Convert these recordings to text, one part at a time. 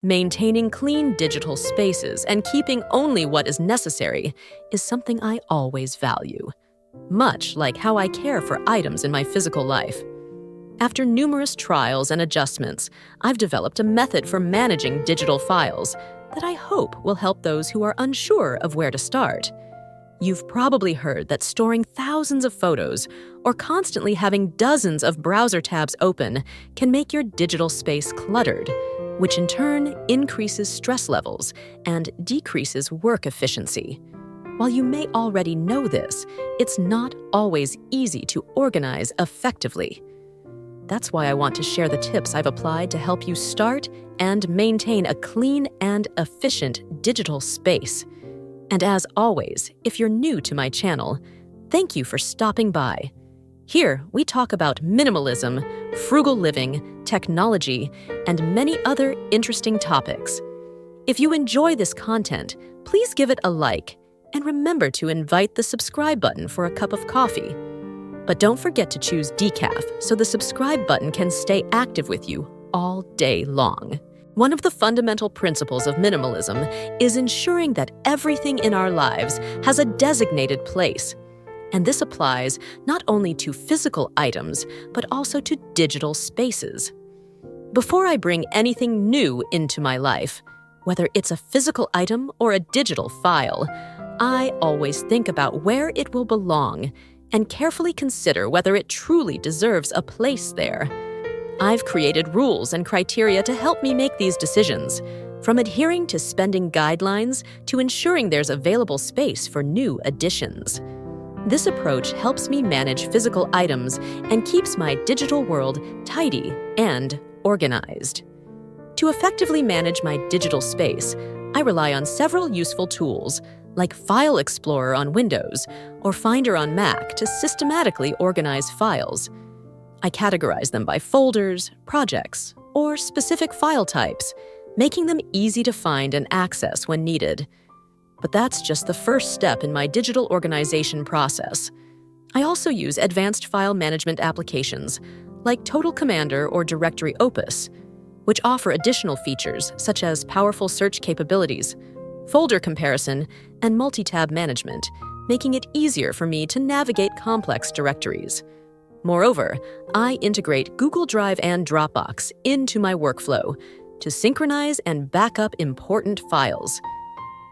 Maintaining clean digital spaces and keeping only what is necessary is something I always value, much like how I care for items in my physical life. After numerous trials and adjustments, I've developed a method for managing digital files that I hope will help those who are unsure of where to start. You've probably heard that storing thousands of photos or constantly having dozens of browser tabs open can make your digital space cluttered, which in turn increases stress levels and decreases work efficiency. While you may already know this, it's not always easy to organize effectively. That's why I want to share the tips I've applied to help you start and maintain a clean and efficient digital space. And as always, if you're new to my channel, thank you for stopping by. Here, we talk about minimalism, frugal living, technology, and many other interesting topics. If you enjoy this content, please give it a like, and remember to invite the subscribe button for a cup of coffee. But don't forget to choose decaf so the subscribe button can stay active with you all day long. One of the fundamental principles of minimalism is ensuring that everything in our lives has a designated place. And this applies not only to physical items, but also to digital spaces. Before I bring anything new into my life, whether it's a physical item or a digital file, I always think about where it will belong and carefully consider whether it truly deserves a place there. I've created rules and criteria to help me make these decisions, from adhering to spending guidelines to ensuring there's available space for new additions. This approach helps me manage physical items and keeps my digital world tidy and organized. To effectively manage my digital space, I rely on several useful tools, like File Explorer on Windows or Finder on Mac to systematically organize files. I categorize them by folders, projects, or specific file types, making them easy to find and access when needed. But that's just the first step in my digital organization process. I also use advanced file management applications, like Total Commander or Directory Opus, which offer additional features such as powerful search capabilities, folder comparison, and multi-tab management, making it easier for me to navigate complex directories. Moreover, I integrate Google Drive and Dropbox into my workflow to synchronize and back up important files.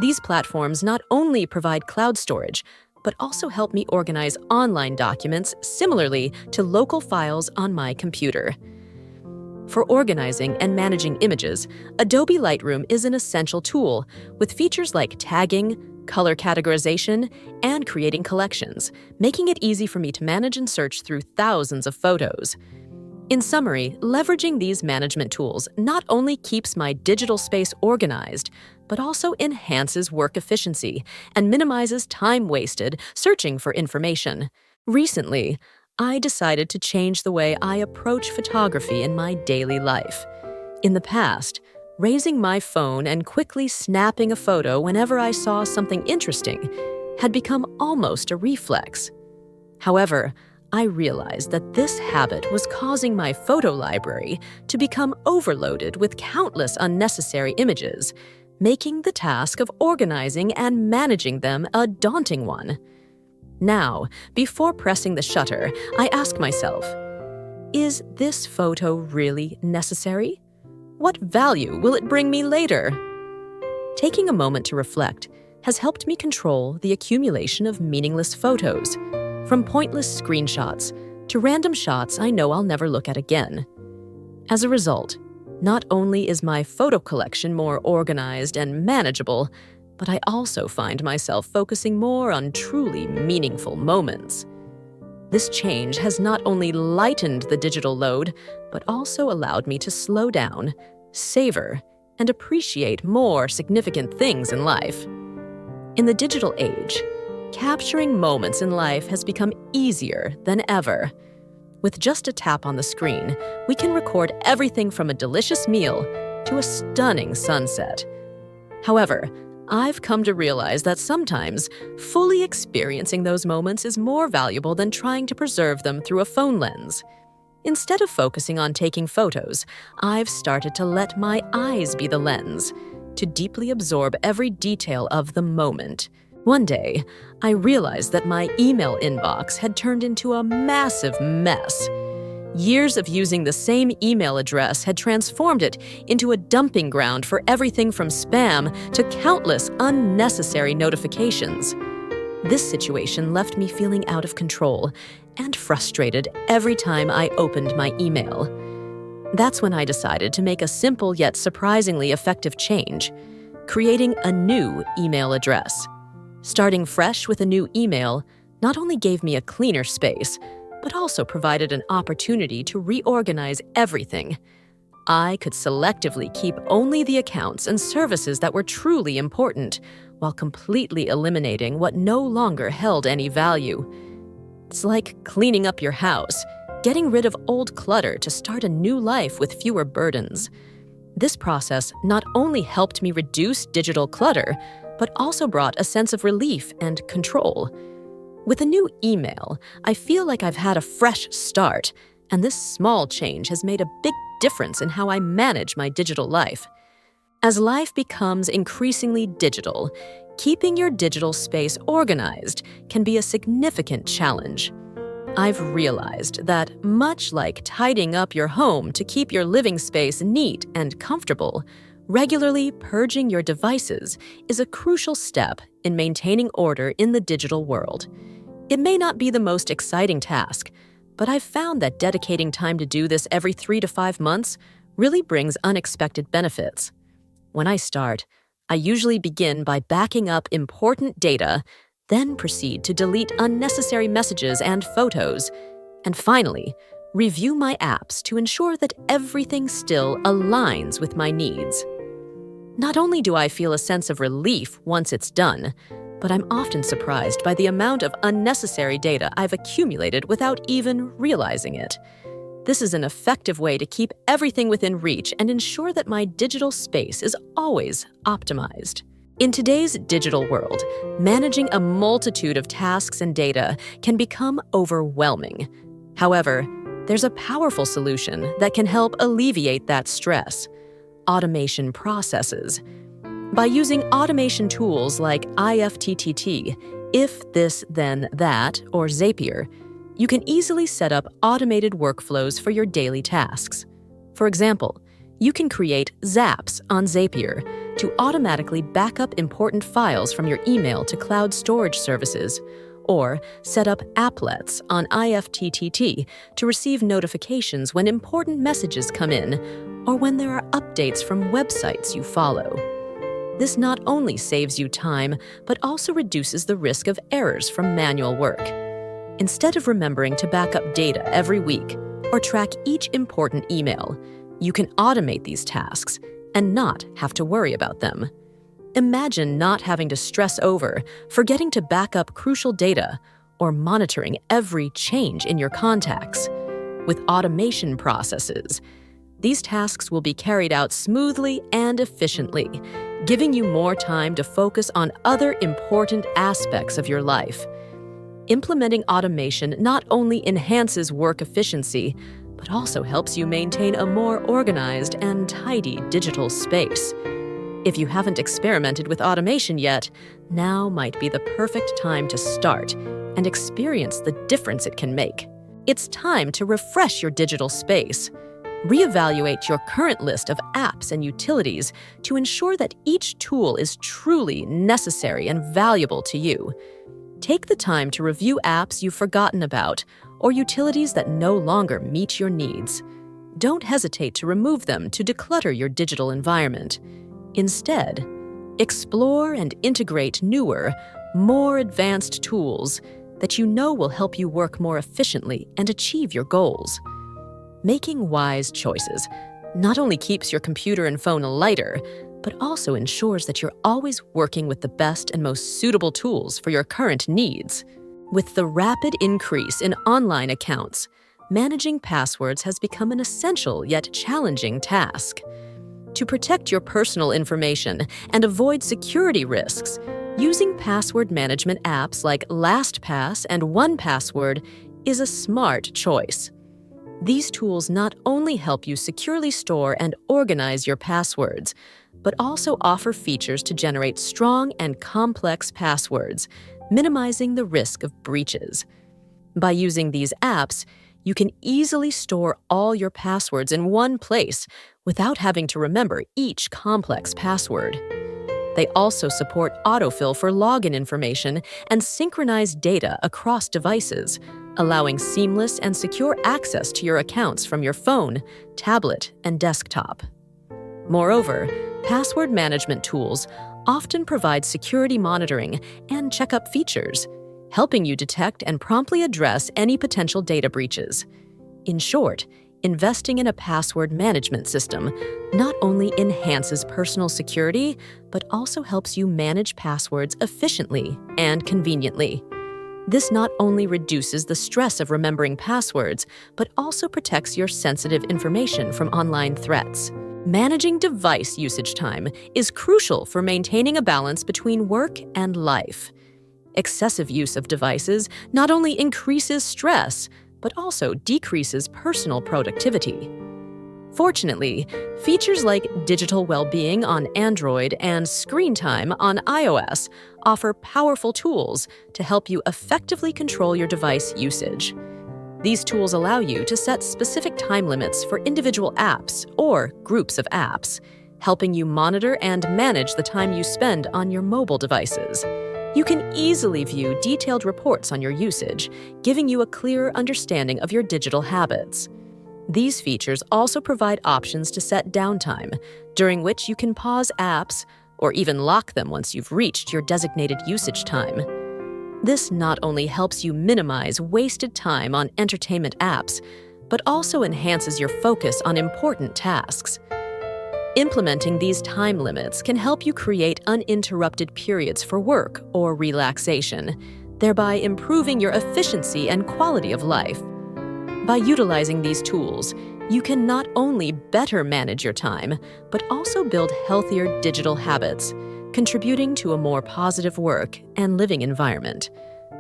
These platforms not only provide cloud storage, but also help me organize online documents similarly to local files on my computer. For organizing and managing images, Adobe Lightroom is an essential tool with features like tagging, color categorization, and creating collections, making it easy for me to manage and search through thousands of photos. In summary, leveraging these management tools not only keeps my digital space organized, but also enhances work efficiency and minimizes time wasted searching for information. Recently, I decided to change the way I approach photography in my daily life. In the past, raising my phone and quickly snapping a photo whenever I saw something interesting had become almost a reflex. However, I realized that this habit was causing my photo library to become overloaded with countless unnecessary images, making the task of organizing and managing them a daunting one. Now, before pressing the shutter, I ask myself, is this photo really necessary? What value will it bring me later? Taking a moment to reflect has helped me control the accumulation of meaningless photos, from pointless screenshots to random shots I know I'll never look at again. As a result, not only is my photo collection more organized and manageable, but I also find myself focusing more on truly meaningful moments. This change has not only lightened the digital load, but also allowed me to slow down, savor, and appreciate more significant things in life. In the digital age, capturing moments in life has become easier than ever. With just a tap on the screen, we can record everything from a delicious meal to a stunning sunset. However, I've come to realize that sometimes fully experiencing those moments is more valuable than trying to preserve them through a phone lens. Instead of focusing on taking photos, I've started to let my eyes be the lens, to deeply absorb every detail of the moment. One day, I realized that my email inbox had turned into a massive mess. Years of using the same email address had transformed it into a dumping ground for everything from spam to countless unnecessary notifications. This situation left me feeling out of control and frustrated every time I opened my email. That's when I decided to make a simple yet surprisingly effective change, creating a new email address. Starting fresh with a new email not only gave me a cleaner space, but also provided an opportunity to reorganize everything. I could selectively keep only the accounts and services that were truly important, while completely eliminating what no longer held any value. It's like cleaning up your house, getting rid of old clutter to start a new life with fewer burdens. This process not only helped me reduce digital clutter, but also brought a sense of relief and control. With a new email, I feel like I've had a fresh start, and this small change has made a big difference in how I manage my digital life. As life becomes increasingly digital, keeping your digital space organized can be a significant challenge. I've realized that, much like tidying up your home to keep your living space neat and comfortable, regularly purging your devices is a crucial step in maintaining order in the digital world. It may not be the most exciting task, but I've found that dedicating time to do this every 3 to 5 months really brings unexpected benefits. When I start, I usually begin by backing up important data, then proceed to delete unnecessary messages and photos, and finally, review my apps to ensure that everything still aligns with my needs. Not only do I feel a sense of relief once it's done, but I'm often surprised by the amount of unnecessary data I've accumulated without even realizing it. This is an effective way to keep everything within reach and ensure that my digital space is always optimized. In today's digital world, managing a multitude of tasks and data can become overwhelming. However, there's a powerful solution that can help alleviate that stress: automation processes. By using automation tools like IFTTT, If This Then That, or Zapier, you can easily set up automated workflows for your daily tasks. For example, you can create Zaps on Zapier to automatically back up important files from your email to cloud storage services, or set up applets on IFTTT to receive notifications when important messages come in or when there are updates from websites you follow. This not only saves you time, but also reduces the risk of errors from manual work. Instead of remembering to back up data every week or track each important email, you can automate these tasks and not have to worry about them. Imagine not having to stress over forgetting to back up crucial data or monitoring every change in your contacts. With automation processes, these tasks will be carried out smoothly and efficiently, giving you more time to focus on other important aspects of your life. Implementing automation not only enhances work efficiency, but also helps you maintain a more organized and tidy digital space. If you haven't experimented with automation yet, now might be the perfect time to start and experience the difference it can make. It's time to refresh your digital space. Reevaluate your current list of apps and utilities to ensure that each tool is truly necessary and valuable to you. Take the time to review apps you've forgotten about or utilities that no longer meet your needs. Don't hesitate to remove them to declutter your digital environment. Instead, explore and integrate newer, more advanced tools that you know will help you work more efficiently and achieve your goals. Making wise choices not only keeps your computer and phone lighter, but also ensures that you're always working with the best and most suitable tools for your current needs. With the rapid increase in online accounts, managing passwords has become an essential yet challenging task. To protect your personal information and avoid security risks, using password management apps like LastPass and 1Password is a smart choice. These tools not only help you securely store and organize your passwords, but also offer features to generate strong and complex passwords, minimizing the risk of breaches. By using these apps, you can easily store all your passwords in one place without having to remember each complex password. They also support autofill for login information and synchronize data across devices, allowing seamless and secure access to your accounts from your phone, tablet, and desktop. Moreover, password management tools often provide security monitoring and checkup features, helping you detect and promptly address any potential data breaches. In short, investing in a password management system not only enhances personal security, but also helps you manage passwords efficiently and conveniently. This not only reduces the stress of remembering passwords, but also protects your sensitive information from online threats. Managing device usage time is crucial for maintaining a balance between work and life. Excessive use of devices not only increases stress, but also decreases personal productivity. Fortunately, features like digital well-being on Android and screen time on iOS offer powerful tools to help you effectively control your device usage. These tools allow you to set specific time limits for individual apps or groups of apps, helping you monitor and manage the time you spend on your mobile devices. You can easily view detailed reports on your usage, giving you a clearer understanding of your digital habits. These features also provide options to set downtime, during which you can pause apps or even lock them once you've reached your designated usage time. This not only helps you minimize wasted time on entertainment apps, but also enhances your focus on important tasks. Implementing these time limits can help you create uninterrupted periods for work or relaxation, thereby improving your efficiency and quality of life. By utilizing these tools, you can not only better manage your time, but also build healthier digital habits, contributing to a more positive work and living environment.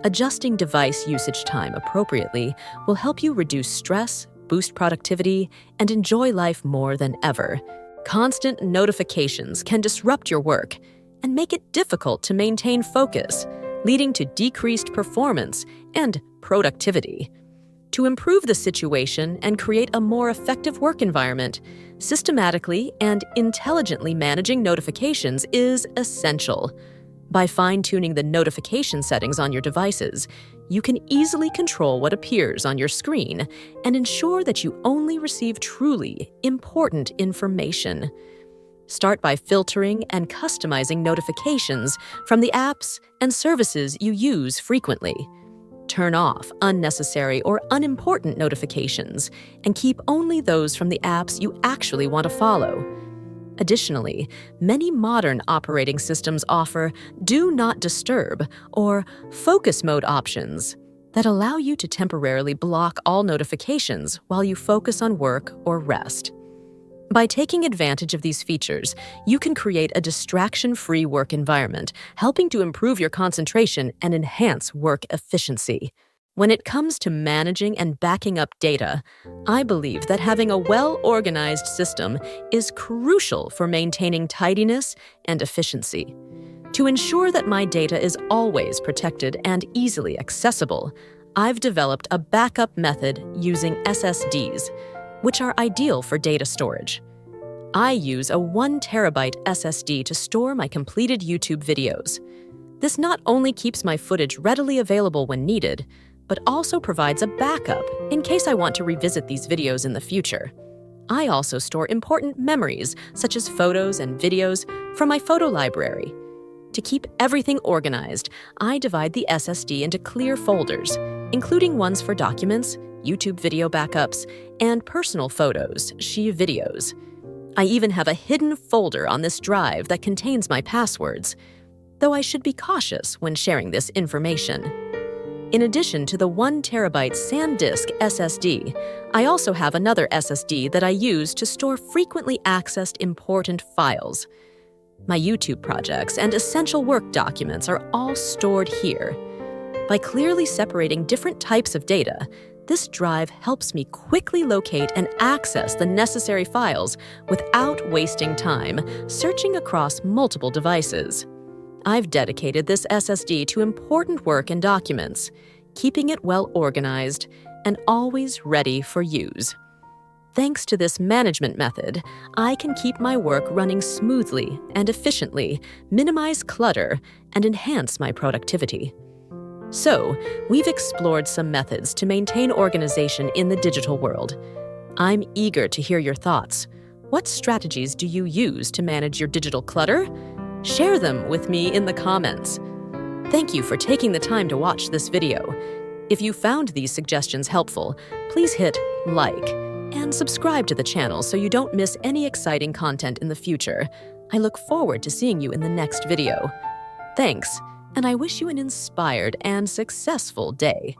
Adjusting device usage time appropriately will help you reduce stress, boost productivity, and enjoy life more than ever. Constant notifications can disrupt your work and make it difficult to maintain focus, leading to decreased performance and productivity. To improve the situation and create a more effective work environment, systematically and intelligently managing notifications is essential. By fine-tuning the notification settings on your devices, you can easily control what appears on your screen and ensure that you only receive truly important information. Start by filtering and customizing notifications from the apps and services you use frequently. Turn off unnecessary or unimportant notifications and keep only those from the apps you actually want to follow. Additionally, many modern operating systems offer Do Not Disturb or Focus Mode options that allow you to temporarily block all notifications while you focus on work or rest. By taking advantage of these features, you can create a distraction-free work environment, helping to improve your concentration and enhance work efficiency. When it comes to managing and backing up data, I believe that having a well-organized system is crucial for maintaining tidiness and efficiency. To ensure that my data is always protected and easily accessible, I've developed a backup method using SSDs, which are ideal for data storage. I use a 1 terabyte SSD to store my completed YouTube videos. This not only keeps my footage readily available when needed, but also provides a backup in case I want to revisit these videos in the future. I also store important memories, such as photos and videos, from my photo library. To keep everything organized, I divide the SSD into clear folders, including ones for documents, YouTube video backups, and personal photos, videos. I even have a hidden folder on this drive that contains my passwords, though I should be cautious when sharing this information. In addition to the 1 terabyte SanDisk SSD, I also have another SSD that I use to store frequently accessed important files. My YouTube projects and essential work documents are all stored here. By clearly separating different types of data, This drive helps me quickly locate and access the necessary files without wasting time searching across multiple devices. I've dedicated this SSD to important work and documents, keeping it well organized and always ready for use. Thanks to this management method, I can keep my work running smoothly and efficiently, minimize clutter, and enhance my productivity. So, we've explored some methods to maintain organization in the digital world. I'm eager to hear your thoughts. What strategies do you use to manage your digital clutter? Share them with me in the comments. Thank you for taking the time to watch this video. If you found these suggestions helpful, please hit like and subscribe to the channel so you don't miss any exciting content in the future. I look forward to seeing you in the next video. Thanks, and I wish you an inspired and successful day.